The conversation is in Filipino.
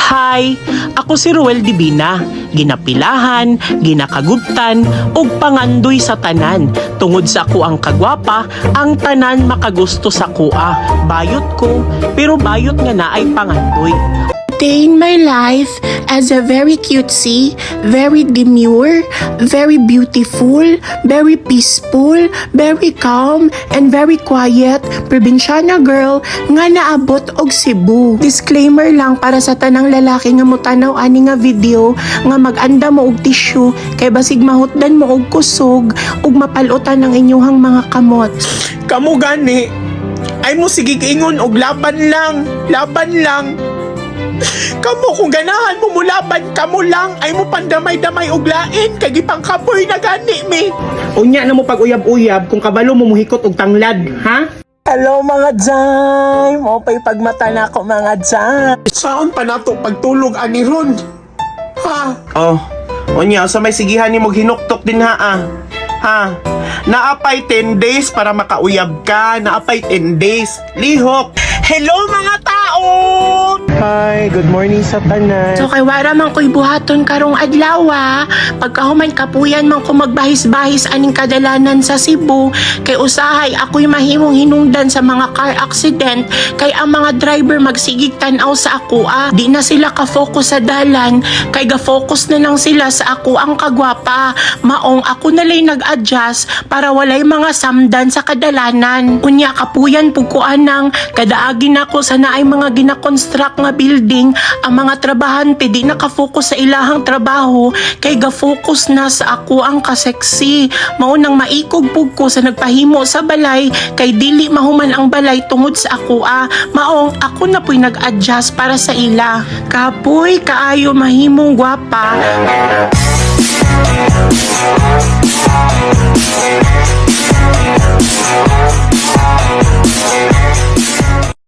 Hi, ako si Ruel Divina. Ginapilahan, ginakagubtan, ug pangandoy sa tanan. Tungod sa ako ang kagwapa, ang tanan makagusto sa kuha. Bayot ko, pero bayot nga na ay pangandoy. Day in my life as a very cutesy, very demure, very beautiful, very peaceful, very calm, and very quiet probinsyana girl nga naabot og Cebu. Disclaimer lang para sa tanang lalaki nga mutanaw ani nga video nga mag-anda mo og tissue kay basig mahutdan mo og kusog ug mapalutan ang inyong mga kamot. Kamu gani, ay mo sige kaingon og laban lang. Kamu kung ganahan mo mulaban, kamo lang ay mo pandamay-damay og lain kay gipangkapoy na gani mi. Unya na mo pag uyab-uyab kung kabalo mo muhikot og tanglad, ha? Hello mga Jay! Mopay pagmata na ako mga Jay! Saan pa nato pagtulog ani ron? Ha? Oh, unya sa may sigihan ni mo hinuktok din ha. Ha? Naapay 10 days para makauyab ka. Naapay 10 days. Lihok. Hello mga tao! Hi, good morning sa tanan. So kay wara man ko'y buhaton karong adlaw, pagkahuman kapuyan man ko magbahis-bahis aning kadalanan sa Cebu, kay usahay ako'y mahimong hinungdan sa mga car accident, kay ang mga driver magsigig tan-aw sa ako. Di na sila ka-focus sa dalan, kay ga-focus na lang sila sa ako ang kagwapa. Maong ako na lay nag-adjust para walay mga samdan sa kadalanan. Unya kapuyan pugkuan nang kadaagi na ko sa naay mga gina-construct nga building, ang mga trabahante di nakafocus sa ilahang trabaho kay ga-focus na sa ako ang kaseksi. Maunang maikog pug ko sa nagpahimo sa balay kay dili mahuman ang balay tungod sa ako. Maong ako na po'y nag-adjust para sa ila. Kapoy kaayo mahimong gwapa.